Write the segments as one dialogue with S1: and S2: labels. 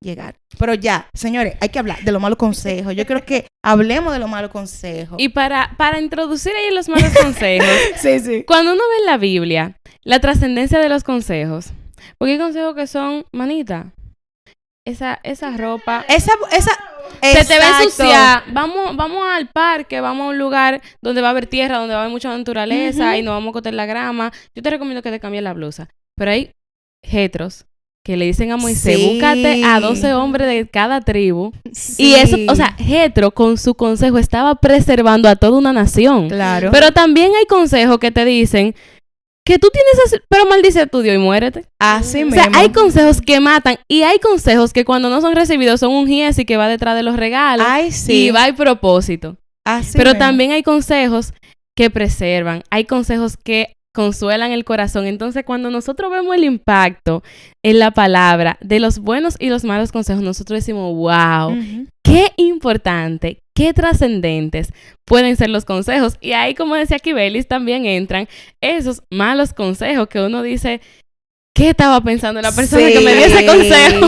S1: llegar. Pero ya, señores, hay que hablar de los malos consejos. Yo creo que hablemos de los malos consejos.
S2: Y para introducir ahí los malos consejos,
S1: sí.
S2: Cuando uno ve en la Biblia la trascendencia de los consejos, porque hay consejos que son, manita, esa ropa... Se te va a ensuciar. Vamos al parque, vamos a un lugar donde va a haber tierra, donde va a haber mucha naturaleza y no vamos a cortar la grama. Yo te recomiendo que te cambies la blusa. Pero hay jetros que le dicen a Moisés, búscate a 12 hombres de cada tribu. Sí. Y eso, o sea, Jetro con su consejo estaba preservando a toda una nación.
S1: Claro.
S2: Pero también hay consejos que te dicen que tú tienes, pero maldice a tu Dios y muérete.
S1: Así mismo.
S2: O sea, hay consejos que matan y hay consejos que cuando no son recibidos son un Giesi que va detrás de los regalos.
S1: Ay, sí.
S2: Y va al propósito.
S1: Así
S2: pero
S1: mismo.
S2: también hay consejos que preservan, hay consejos que consuelan el corazón. Entonces, cuando nosotros vemos el impacto en la palabra de los buenos y los malos consejos, nosotros decimos, wow, qué importante, qué trascendentes pueden ser los consejos. Y ahí, como decía Kibelis, también entran esos malos consejos que uno dice, ¿qué estaba pensando la persona que me dio ese consejo?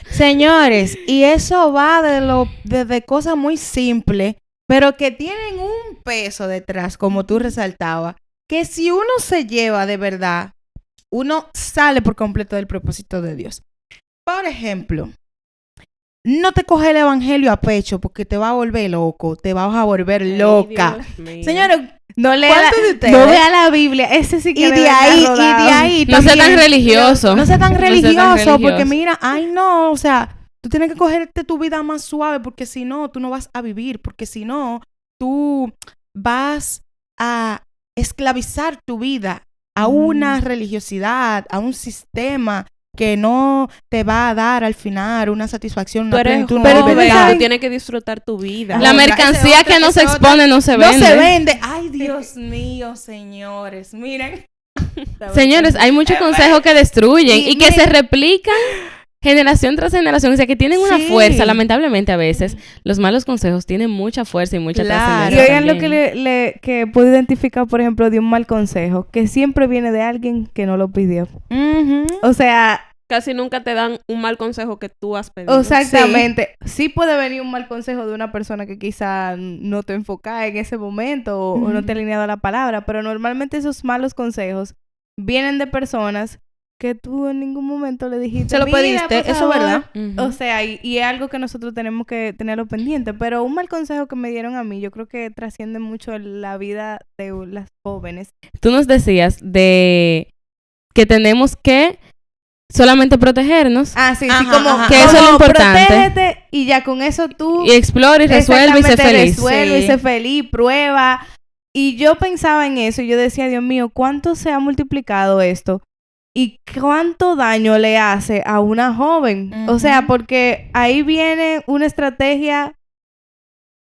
S1: Señores, y eso va de cosas muy simples, pero que tienen un peso detrás, como tú resaltabas, que si uno se lleva de verdad, uno sale por completo del propósito de Dios. Por ejemplo, no te coge el evangelio a pecho porque te va a volver loco, te vas a volver loca. Señores, no vea la Biblia, ese sí que
S2: y de ahí no sea tan religioso.
S1: No sea tan religioso porque mira, o sea, tú tienes que cogerte tu vida más suave porque si no, tú no vas a vivir, porque si no, tú vas a esclavizar tu vida a una religiosidad, a un sistema que no te va a dar al final una satisfacción, una plenitud.
S3: Pero tú tienes que disfrutar tu vida.
S2: La mercancía que no se expone no se vende.
S1: No se vende. Ay, Dios mío, señores. Miren.
S2: Señores, hay muchos consejos que destruyen y que se replican generación tras generación, o sea, que tienen una fuerza. Lamentablemente, a veces, los malos consejos tienen mucha fuerza y mucha trascendencia.
S4: Y oigan lo que puedo identificar, por ejemplo, de un mal consejo, que siempre viene de alguien que no lo pidió. O sea,
S3: casi nunca te dan un mal consejo que tú has pedido.
S4: Exactamente. Sí puede venir un mal consejo de una persona que quizá no te enfoca en ese momento o no te ha alineado a la palabra, pero normalmente esos malos consejos vienen de personas que tú en ningún momento le dijiste.
S1: Se lo pediste, eso es verdad.
S4: O sea, y es algo que nosotros tenemos que tenerlo pendiente. Pero un mal consejo que me dieron a mí, yo creo que trasciende mucho la vida de las jóvenes.
S2: Tú nos decías de que tenemos que solamente protegernos.
S4: Sí, como
S2: que eso es lo importante.
S4: Protégete y ya con eso tú...
S2: Y explora y resuelve y sé feliz.
S4: Resuelve y sé feliz, prueba. Y yo pensaba en eso y yo decía, Dios mío, ¿cuánto se ha multiplicado esto? ¿Y cuánto daño le hace a una joven? O sea, porque ahí viene una estrategia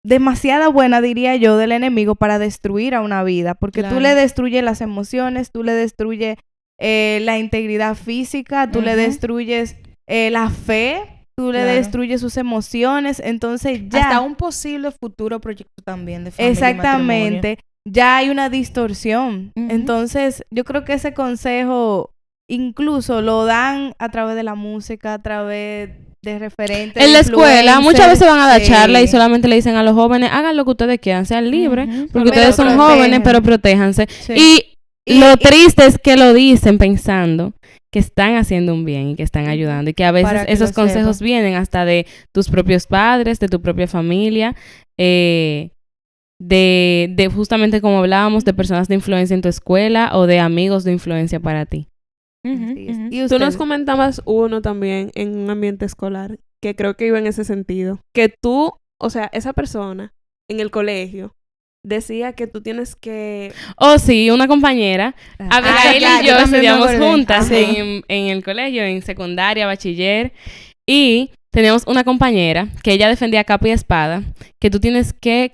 S4: demasiado buena, diría yo, del enemigo para destruir a una vida. Porque tú le destruyes las emociones, tú le destruyes la integridad física, tú le destruyes la fe, tú le destruyes sus emociones. Entonces ya...
S1: Hasta un posible futuro proyecto también de familia.
S4: Exactamente. Ya hay una distorsión. Entonces, yo creo que ese consejo... Incluso lo dan a través de la música, a través de referentes.
S2: En la escuela, muchas veces van a dar charla y solamente le dicen a los jóvenes, hagan lo que ustedes quieran, sean libres, porque ustedes son jóvenes, pero protéjanse. Y lo triste es que lo dicen pensando que están haciendo un bien y que están ayudando. Y que a veces esos consejos vienen hasta de tus propios padres, de tu propia familia, de justamente como hablábamos, de personas de influencia en tu escuela o de amigos de influencia para ti.
S3: ¿Y tú nos comentabas uno también en un ambiente escolar que creo que iba en ese sentido, que tú, o sea, esa persona en el colegio decía que tú tienes que...
S2: sí, una compañera, Abigail y yo estudiamos juntas en el colegio, en secundaria, bachiller, y teníamos una compañera que ella defendía capa y espada, que tú tienes que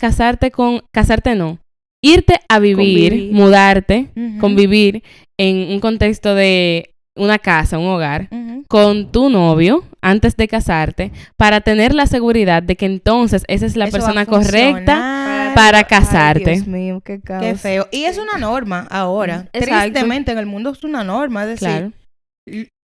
S2: irte a vivir, mudarte, convivir en un contexto de una casa, un hogar, con tu novio antes de casarte, para tener la seguridad de que entonces esa es la persona correcta para casarte.
S4: Ay, Dios mío, qué caos.
S1: Qué feo. Y es una norma ahora. Tristemente en el mundo es una norma. Es decir,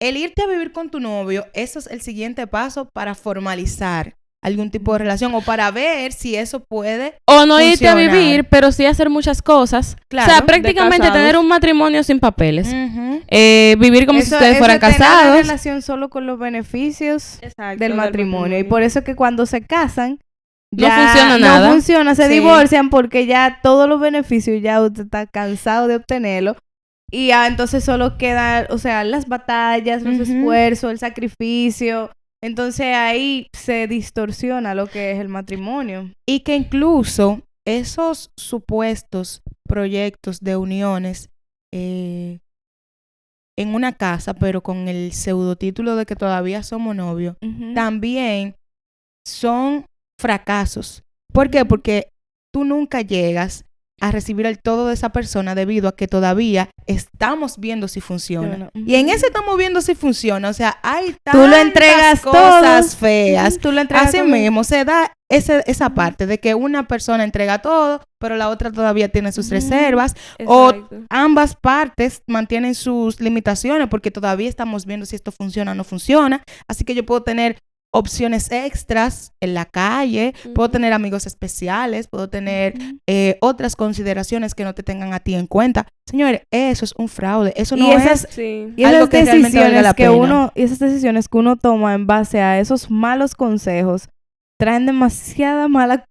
S1: el irte a vivir con tu novio, eso es el siguiente paso para formalizar algún tipo de relación o para ver si eso puede
S2: o no funcionar. Irte a vivir, pero sí hacer muchas cosas. Claro, o sea, prácticamente tener un matrimonio sin papeles. Vivir como si ustedes fueran casados.
S4: Tener una relación solo con los beneficios del matrimonio. Y por eso que cuando se casan, ya
S2: no funciona nada.
S4: No funciona, se divorcian porque ya todos los beneficios ya usted está cansado de obtenerlo. Y ya entonces solo quedan, o sea, las batallas, los esfuerzos, el sacrificio. Entonces ahí se distorsiona lo que es el matrimonio.
S1: Y que incluso esos supuestos proyectos de uniones en una casa, pero con el pseudotítulo de que todavía somos novios, también son fracasos. ¿Por qué? Porque tú nunca llegas a recibir el todo de esa persona debido a que todavía estamos viendo si funciona. Y en ese estamos viendo si funciona. O sea, hay tantas cosas feas.
S4: Tú lo entregas
S1: así mismo se da esa parte de que una persona entrega todo, pero la otra todavía tiene sus reservas. Exacto. O ambas partes mantienen sus limitaciones porque todavía estamos viendo si esto funciona o no funciona. Así que yo puedo tener opciones extras en la calle, puedo tener amigos especiales, puedo tener otras consideraciones que no te tengan a ti en cuenta. Señores, eso es un fraude, eso no es algo que realmente valga la pena.
S4: Y esas decisiones que uno toma en base a esos malos consejos traen demasiada mala,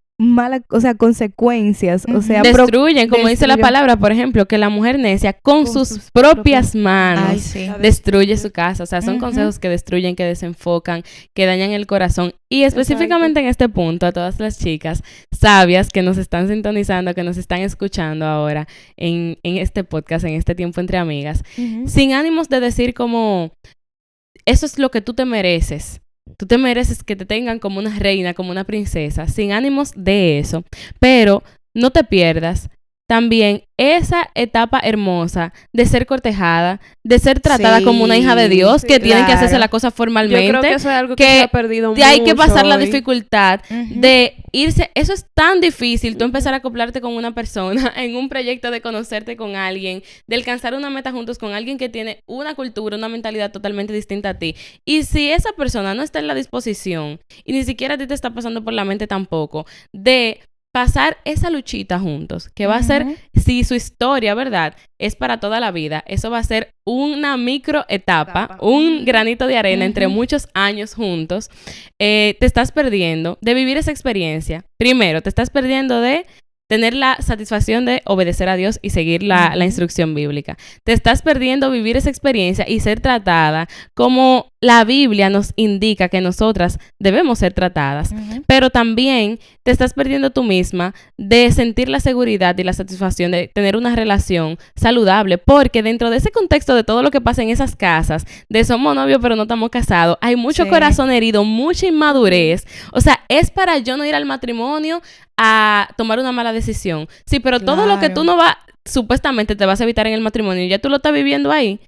S4: o sea, consecuencias, o sea,
S2: destruyen, como dice la palabra, por ejemplo, que la mujer necia con sus propias manos destruye su casa. O sea, son consejos que destruyen, que desenfocan, que dañan el corazón. Y específicamente en este punto, a todas las chicas sabias que nos están sintonizando, que nos están escuchando ahora en este podcast, en este tiempo entre amigas, sin ánimos de decir como, eso es lo que tú te mereces. Tú te mereces que te tengan como una reina, como una princesa, sin ánimos de eso. Pero no te pierdas también esa etapa hermosa de ser cortejada, de ser tratada como una hija de Dios, que tienen que hacerse la cosa formalmente. Yo
S3: creo que eso es algo que se ha perdido mucho.
S2: Hay que pasar la dificultad de irse. Eso es tan difícil, tú empezar a acoplarte con una persona en un proyecto de conocerte con alguien, de alcanzar una meta juntos con alguien que tiene una cultura, una mentalidad totalmente distinta a ti. Y si esa persona no está en la disposición, y ni siquiera a ti te está pasando por la mente tampoco, de pasar esa luchita juntos, que va a ser, si su historia, ¿verdad?, es para toda la vida, eso va a ser una micro etapa, un granito de arena entre muchos años juntos. Te estás perdiendo de vivir esa experiencia. Primero, te estás perdiendo de tener la satisfacción de obedecer a Dios y seguir la instrucción bíblica. Te estás perdiendo vivir esa experiencia y ser tratada como la Biblia nos indica que nosotras debemos ser tratadas. Pero también te estás perdiendo tú misma de sentir la seguridad y la satisfacción de tener una relación saludable, porque dentro de ese contexto de todo lo que pasa en esas casas, de somos novios pero no estamos casados, hay mucho corazón herido, mucha inmadurez. O sea, es para yo no ir al matrimonio a tomar una mala decisión. Sí, pero todo lo que tú no vas, supuestamente te vas a evitar en el matrimonio, ya tú lo estás viviendo ahí.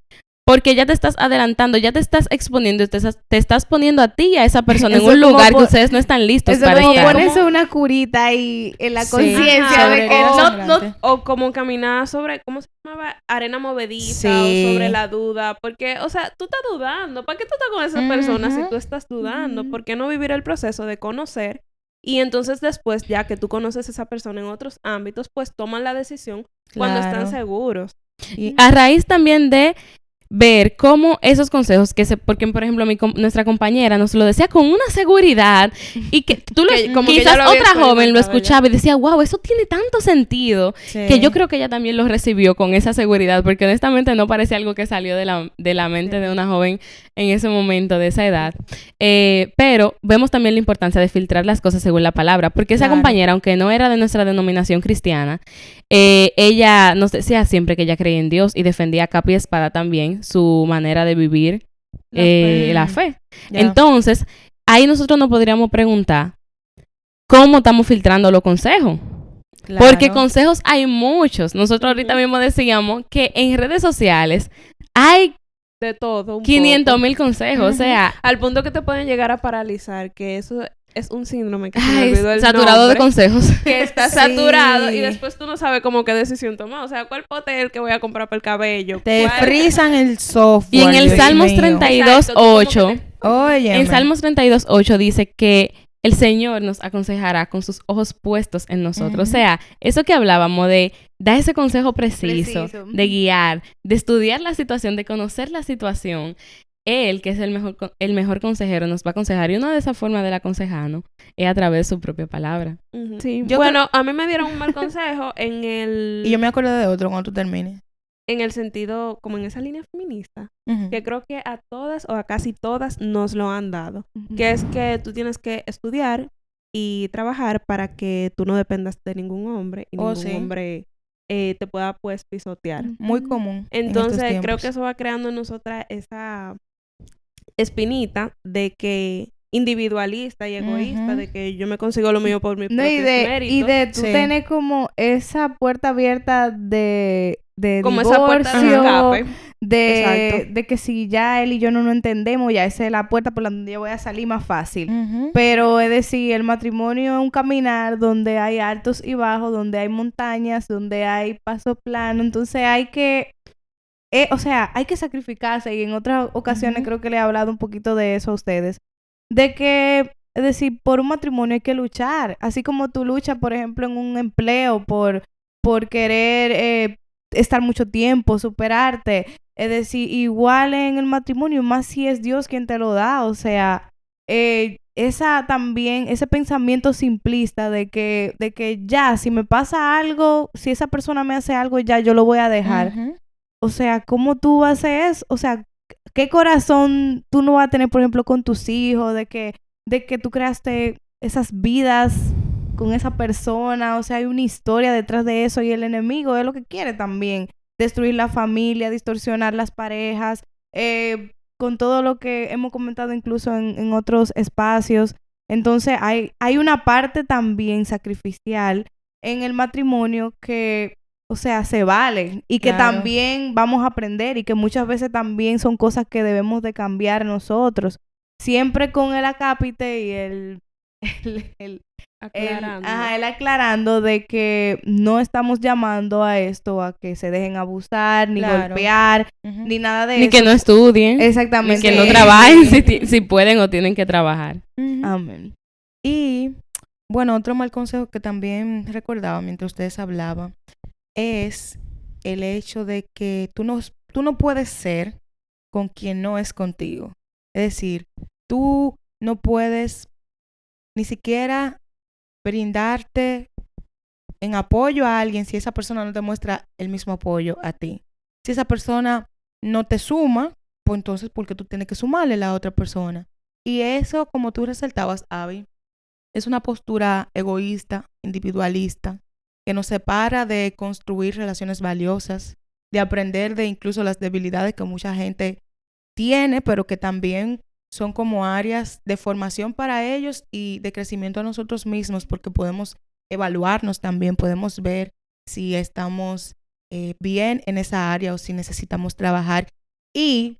S2: Porque ya te estás adelantando, ya te estás exponiendo, te estás poniendo a ti y a esa persona en un lugar que ustedes no están listos para estar.
S4: Ponerse una curita ahí en la conciencia de que
S3: o como caminar sobre, ¿cómo se llamaba? Arena movediza o sobre la duda. Porque, o sea, tú estás dudando. ¿Para qué tú estás con esa persona si tú estás dudando? ¿Por qué no vivir el proceso de conocer? Y entonces después, ya que tú conoces a esa persona en otros ámbitos, pues toman la decisión cuando están seguros.
S2: Y a raíz también de ver cómo esos consejos porque por ejemplo nuestra compañera nos lo decía con una seguridad y que tú quizás otra joven lo escuchaba y decía, wow, eso tiene tanto sentido, que yo creo que ella también lo recibió con esa seguridad, porque honestamente no parece algo que salió de la mente de una joven en ese momento, de esa edad. Pero vemos también la importancia de filtrar las cosas según la palabra, porque esa compañera, aunque no era de nuestra denominación cristiana, ella nos decía siempre que ella creía en Dios y defendía a capa y espada también su manera de vivir la fe. Entonces, ahí nosotros nos podríamos preguntar ¿cómo estamos filtrando los consejos? Porque consejos hay muchos. Nosotros ahorita mismo decíamos que en redes sociales hay
S3: de todo,
S2: 500,000 consejos, o sea,
S3: al punto que te pueden llegar a paralizar, que eso es un síndrome que se me olvidó el
S2: saturado
S3: nombre,
S2: de consejos.
S3: que está saturado y después tú no sabes como qué decisión tomar. O sea, ¿cuál pote es el que voy a comprar para el cabello?
S1: Te frisan el software.
S2: Y en el Salmos 32:8,
S1: Óyeme.
S2: en Salmos 32:8 dice que el Señor nos aconsejará con sus ojos puestos en nosotros. O sea, eso que hablábamos de dar ese consejo preciso, de guiar, de estudiar la situación, de conocer la situación. Él, que es el mejor consejero, nos va a aconsejar. Y una de esas formas de aconsejarnos es a través de su propia palabra.
S3: Sí. Bueno, a mí me dieron un mal consejo en el...
S1: Y yo me acuerdo de otro cuando tú termines.
S3: En el sentido, como en esa línea feminista, que creo que a todas o a casi todas nos lo han dado. Que es que tú tienes que estudiar y trabajar para que tú no dependas de ningún hombre y ningún hombre te pueda, pues, pisotear.
S1: Muy común.
S3: Entonces, creo que eso va creando en nosotras esa espinita de que individualista y egoísta, de que yo me consigo lo mío por mi propio mérito.
S4: Y de tú tener como esa puerta abierta de
S3: como
S4: divorcio,
S3: esa puerta de escape.
S4: De que si ya él y yo no nos entendemos, ya esa es la puerta por la donde yo voy a salir más fácil. Pero es decir, el matrimonio es un caminar donde hay altos y bajos, donde hay montañas, donde hay paso plano. Entonces hay que... hay que sacrificarse, y en otras ocasiones creo que le he hablado un poquito de eso a ustedes, de que, es decir, por un matrimonio hay que luchar, así como tú luchas, por ejemplo, en un empleo, por querer estar mucho tiempo, superarte, es decir, igual en el matrimonio, más si es Dios quien te lo da, o sea, ese pensamiento simplista de que ya, si me pasa algo, si esa persona me hace algo, ya yo lo voy a dejar. O sea, ¿cómo tú haces eso? O sea, ¿qué corazón tú no vas a tener, por ejemplo, con tus hijos? De que tú creaste esas vidas con esa persona. O sea, hay una historia detrás de eso y el enemigo es lo que quiere también. Destruir la familia, distorsionar las parejas, con todo lo que hemos comentado incluso en otros espacios. Entonces, hay una parte también sacrificial en el matrimonio que... O sea, se vale y que también vamos a aprender y que muchas veces también son cosas que debemos de cambiar nosotros. Siempre con el acápite y el aclarando de que no estamos llamando a esto a que se dejen abusar, ni golpear, ni nada de eso.
S2: Ni que no estudien.
S4: Exactamente.
S2: Ni que no trabajen si pueden o tienen que trabajar.
S1: Amén. Y, bueno, otro mal consejo que también recordaba mientras ustedes hablaban es el hecho de que tú no puedes ser con quien no es contigo. Es decir, tú no puedes ni siquiera brindarte en apoyo a alguien si esa persona no te muestra el mismo apoyo a ti. Si esa persona no te suma, pues entonces ¿por qué tú tienes que sumarle a la otra persona? Y eso, como tú resaltabas, Abby, es una postura egoísta, individualista, que nos separa de construir relaciones valiosas, de aprender de incluso las debilidades que mucha gente tiene, pero que también son como áreas de formación para ellos y de crecimiento a nosotros mismos, porque podemos evaluarnos también, podemos ver si estamos bien en esa área o si necesitamos trabajar. Y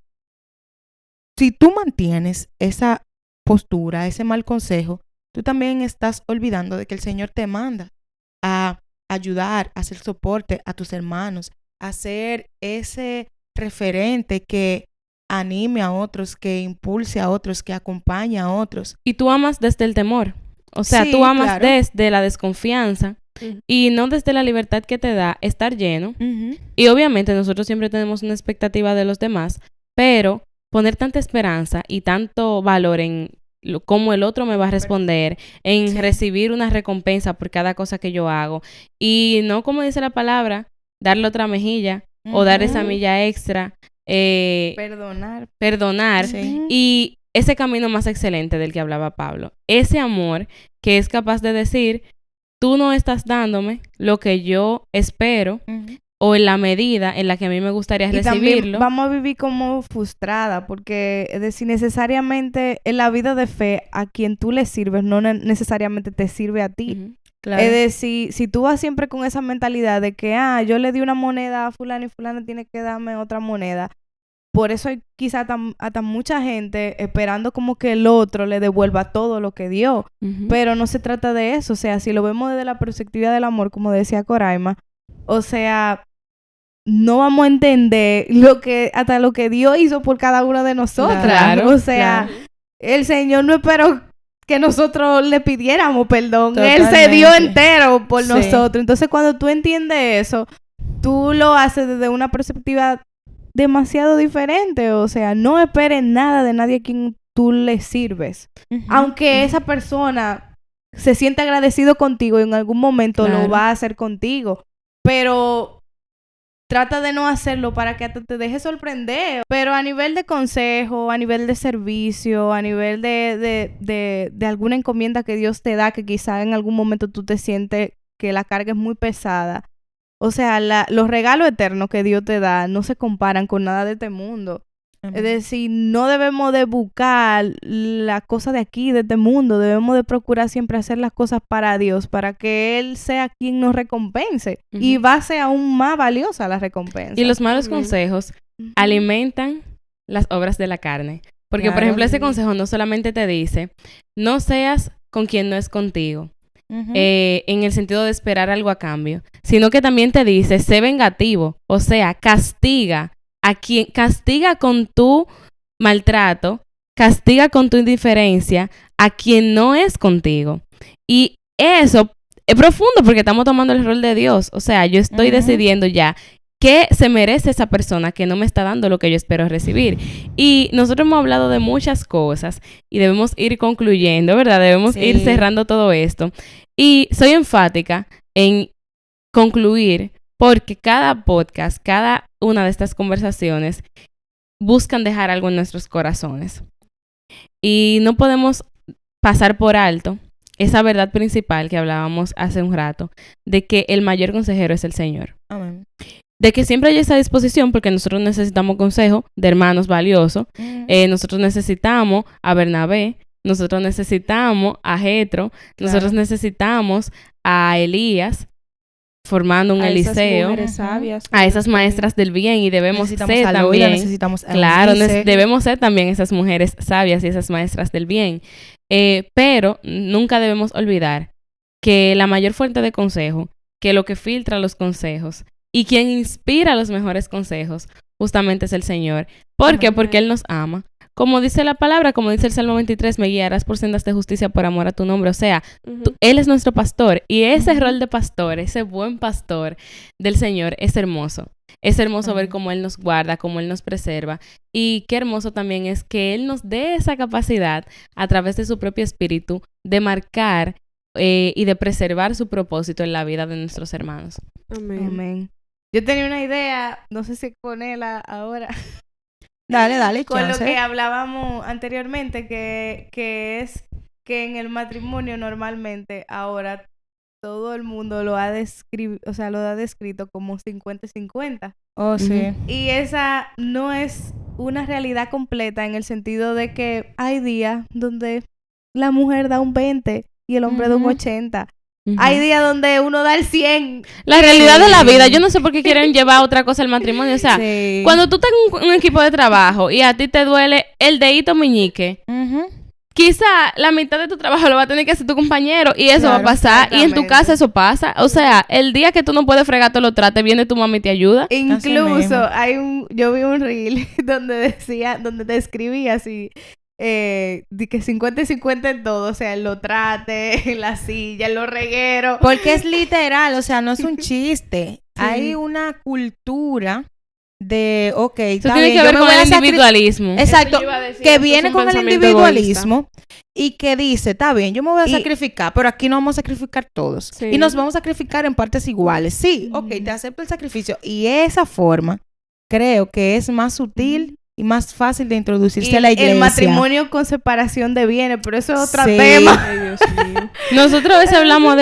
S1: si tú mantienes esa postura, ese mal consejo, tú también estás olvidando de que el Señor te manda a ayudar, a hacer soporte a tus hermanos, a ser ese referente que anime a otros, que impulse a otros, que acompañe a otros.
S2: Y tú amas desde el temor. O sea, tú amas desde la desconfianza y no desde la libertad que te da estar lleno. Y obviamente nosotros siempre tenemos una expectativa de los demás, pero poner tanta esperanza y tanto valor en cómo el otro me va a responder, en recibir una recompensa por cada cosa que yo hago. Y no, como dice la palabra, darle otra mejilla o dar esa milla extra. Perdonar. Y ese camino más excelente del que hablaba Pablo. Ese amor que es capaz de decir, tú no estás dándome lo que yo espero o en la medida en la que a mí me gustaría recibirlo.
S4: También vamos a vivir como frustrada, porque es decir, necesariamente en la vida de fe, a quien tú le sirves no necesariamente te sirve a ti. Claro. Es decir, si tú vas siempre con esa mentalidad de que, yo le di una moneda a fulano y fulano tiene que darme otra moneda, por eso hay quizá hasta mucha gente esperando como que el otro le devuelva todo lo que dio. Pero no se trata de eso. O sea, si lo vemos desde la perspectiva del amor, como decía Coraima, o sea, no vamos a entender hasta lo que Dios hizo por cada una de nosotras. Claro, o sea, el Señor no esperó que nosotros le pidiéramos perdón. Totalmente. Él se dio entero por nosotros. Entonces, cuando tú entiendes eso, tú lo haces desde una perspectiva demasiado diferente. O sea, no esperes nada de nadie a quien tú le sirves. Aunque esa persona se sienta agradecido contigo y en algún momento lo va a hacer contigo. Pero trata de no hacerlo para que hasta te deje sorprender. Pero a nivel de consejo, a nivel de servicio, a nivel de alguna encomienda que Dios te da, que quizá en algún momento tú te sientes que la carga es muy pesada. O sea, los regalos eternos que Dios te da no se comparan con nada de este mundo. Es decir, no debemos de buscar la cosa de aquí, de este mundo. Debemos de procurar siempre hacer las cosas para Dios, para que Él sea quien nos recompense. Y va a ser aún más valiosa la recompensa.
S2: Y los malos consejos alimentan las obras de la carne. Porque, por ejemplo, ese consejo no solamente te dice, no seas con quien no es contigo, en el sentido de esperar algo a cambio, sino que también te dice, sé vengativo. O sea, castiga con tu maltrato, castiga con tu indiferencia a quien no es contigo. Y eso es profundo porque estamos tomando el rol de Dios. O sea, yo estoy decidiendo ya qué se merece esa persona que no me está dando lo que yo espero recibir. Y nosotros hemos hablado de muchas cosas y debemos ir concluyendo, ¿verdad? Debemos ir cerrando todo esto. Y soy enfática en concluir porque cada podcast, cada una de estas conversaciones buscan dejar algo en nuestros corazones. Y no podemos pasar por alto esa verdad principal que hablábamos hace un rato, de que el mayor consejero es el Señor. Amén. De que siempre hay esa disposición, porque nosotros necesitamos consejo de hermanos valiosos. Nosotros necesitamos a Bernabé, nosotros necesitamos a Jetro, nosotros necesitamos a Elías, formando un Eliseo, a esas maestras del bien, y debemos ser también, debemos ser también esas mujeres sabias y esas maestras del bien. Pero nunca debemos olvidar que la mayor fuente de consejo, que lo que filtra los consejos y quien inspira los mejores consejos, justamente es el Señor. ¿Por qué? Porque Él nos ama. Como dice la palabra, como dice el Salmo 23, me guiarás por sendas de justicia por amor a tu nombre. O sea, Él es nuestro pastor. Y ese rol de pastor, ese buen pastor del Señor es hermoso. Es hermoso ver cómo Él nos guarda, cómo Él nos preserva. Y qué hermoso también es que Él nos dé esa capacidad, a través de su propio espíritu, de marcar y de preservar su propósito en la vida de nuestros hermanos.
S4: Amén. Yo tenía una idea, no sé si ponerla ahora...
S1: Dale.
S4: Con lo que hablábamos anteriormente, que es que en el matrimonio normalmente ahora todo el mundo lo ha descrito como 50-50.
S1: Oh, sí.
S4: Y esa no es una realidad completa, en el sentido de que hay días donde la mujer da un 20 y el hombre da un 80. Hay días donde uno da el 100.
S2: La realidad de la vida. Yo no sé por qué quieren llevar otra cosa al matrimonio. O sea, cuando tú estás en un equipo de trabajo y a ti te duele el dedito meñique, quizá la mitad de tu trabajo lo va a tener que hacer tu compañero y eso va a pasar. Y en tu casa eso pasa. O sea, el día que tú no puedes fregar todo lo trate, viene tu mami y te ayuda.
S4: Incluso yo vi un reel donde describía así... de que 50-50 en todo, o sea, en lo trate, en la silla, en los regueros.
S1: Porque es literal, o sea, no es un chiste. Hay una cultura de,
S2: eso tiene que ver con el individualismo.
S1: Exacto, que viene con el individualismo y que dice, está bien, yo me voy a sacrificar, pero aquí no vamos a sacrificar todos. Y nos vamos a sacrificar en partes iguales. Sí, te acepto el sacrificio. Y esa forma creo que es más sutil y más fácil de introducirse a la iglesia.
S4: El matrimonio con separación de bienes, pero eso es otro tema.
S3: Ay, Dios mío.
S2: Nosotros a veces hablamos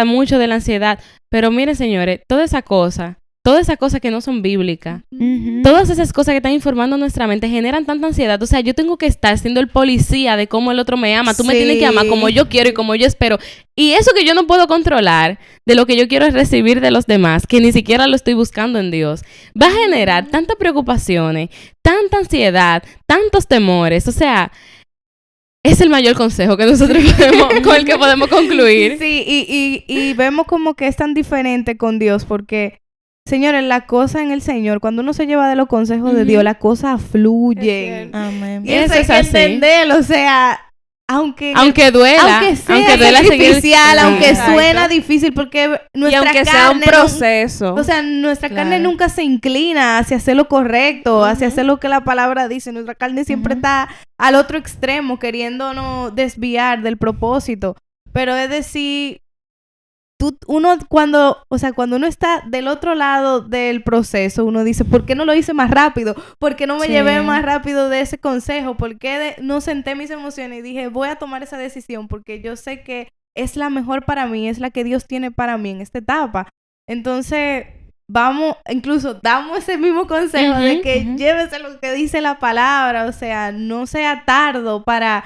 S2: mucho de la ansiedad, pero miren, señores, toda esa cosa todas esas cosas que no son bíblicas, todas esas cosas que están informando nuestra mente generan tanta ansiedad. O sea, yo tengo que estar siendo el policía de cómo el otro me ama. Tú me tienes que amar como yo quiero y como yo espero. Y eso que yo no puedo controlar, de lo que yo quiero es recibir de los demás, que ni siquiera lo estoy buscando en Dios, va a generar tantas preocupaciones, tanta ansiedad, tantos temores. O sea, es el mayor consejo que nosotros con el que podemos concluir.
S4: Sí, y vemos como que es tan diferente con Dios, porque, señores, la cosa en el Señor, cuando uno se lleva de los consejos de Dios, las cosas fluyen.
S1: Amén.
S4: Y eso hay que entenderlo, o sea, aunque
S2: duela,
S4: aunque sea sacrificial, aunque suena difícil, porque nuestra
S3: y aunque
S4: carne
S3: sea un proceso.
S4: o sea, nuestra carne nunca se inclina hacia hacer lo correcto, hacia hacer lo que la palabra dice. Nuestra carne siempre está al otro extremo, queriéndonos desviar del propósito. Pero es decir, cuando uno está del otro lado del proceso, uno dice, ¿por qué no lo hice más rápido? ¿Por qué no me llevé más rápido de ese consejo? ¿Por qué no senté mis emociones y dije, voy a tomar esa decisión? Porque yo sé que es la mejor para mí, es la que Dios tiene para mí en esta etapa. Entonces, damos ese mismo consejo de que llévese lo que dice la palabra, o sea, no sea tardo para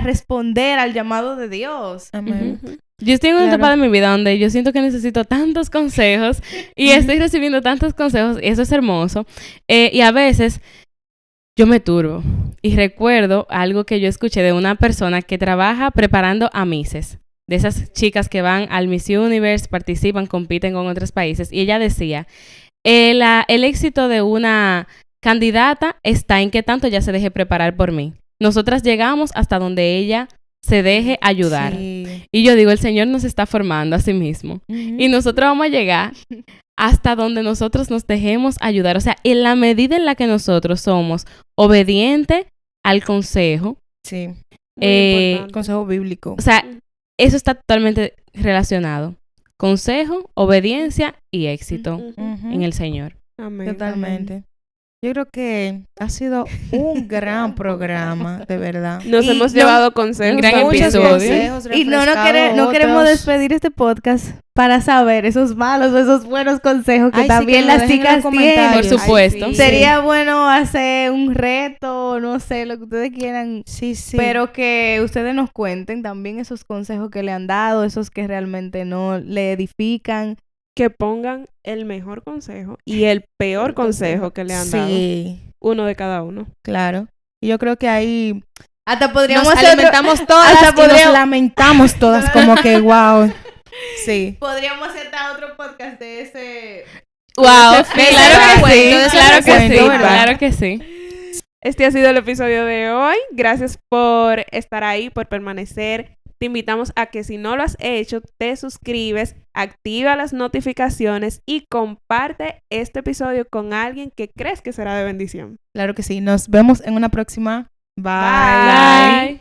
S4: responder al llamado de Dios.
S1: Amén.
S2: Yo estoy en una etapa de mi vida donde yo siento que necesito tantos consejos y estoy recibiendo tantos consejos y eso es hermoso. Y a veces yo me turbo y recuerdo algo que yo escuché de una persona que trabaja preparando a Misses, de esas chicas que van al Miss Universe, participan, compiten con otros países, y ella decía, el éxito de una candidata está en que tanto ella se deje preparar por mí. Nosotras llegamos hasta donde ella se deje ayudar. Sí. Y yo digo, el Señor nos está formando a sí mismo. Y nosotros vamos a llegar hasta donde nosotros nos dejemos ayudar. O sea, en la medida en la que nosotros somos obedientes al consejo.
S1: Sí. Consejo bíblico.
S2: O sea, eso está totalmente relacionado. Consejo, obediencia y éxito en el Señor.
S1: Amén. Totalmente. Amén. Yo creo que ha sido un gran programa, de verdad.
S3: Nos hemos llevado consejos.
S2: Un gran episodio.
S4: Y no queremos despedir este podcast para saber esos malos o esos buenos consejos que también las chicas tienen.
S2: Por supuesto.
S4: Sí. Sería bueno hacer un reto, no sé, lo que ustedes quieran.
S1: Sí.
S4: Pero que ustedes nos cuenten también esos consejos que le han dado, esos que realmente no le edifican.
S3: Que pongan el mejor consejo y el peor consejo que le han dado. Uno de cada uno.
S1: Claro. Y yo creo que ahí
S4: hasta podríamos
S1: nos alimentamos todas y nos lamentamos todas como que wow. Sí.
S4: Podríamos hacer otro podcast de ese.
S2: Wow. Claro que sí.
S3: Este ha sido el episodio de hoy. Gracias por estar ahí, por permanecer. Te invitamos a que si no lo has hecho, te suscribes, activa las notificaciones y comparte este episodio con alguien que crees que será de bendición.
S1: Claro que sí. Nos vemos en una próxima.
S2: Bye.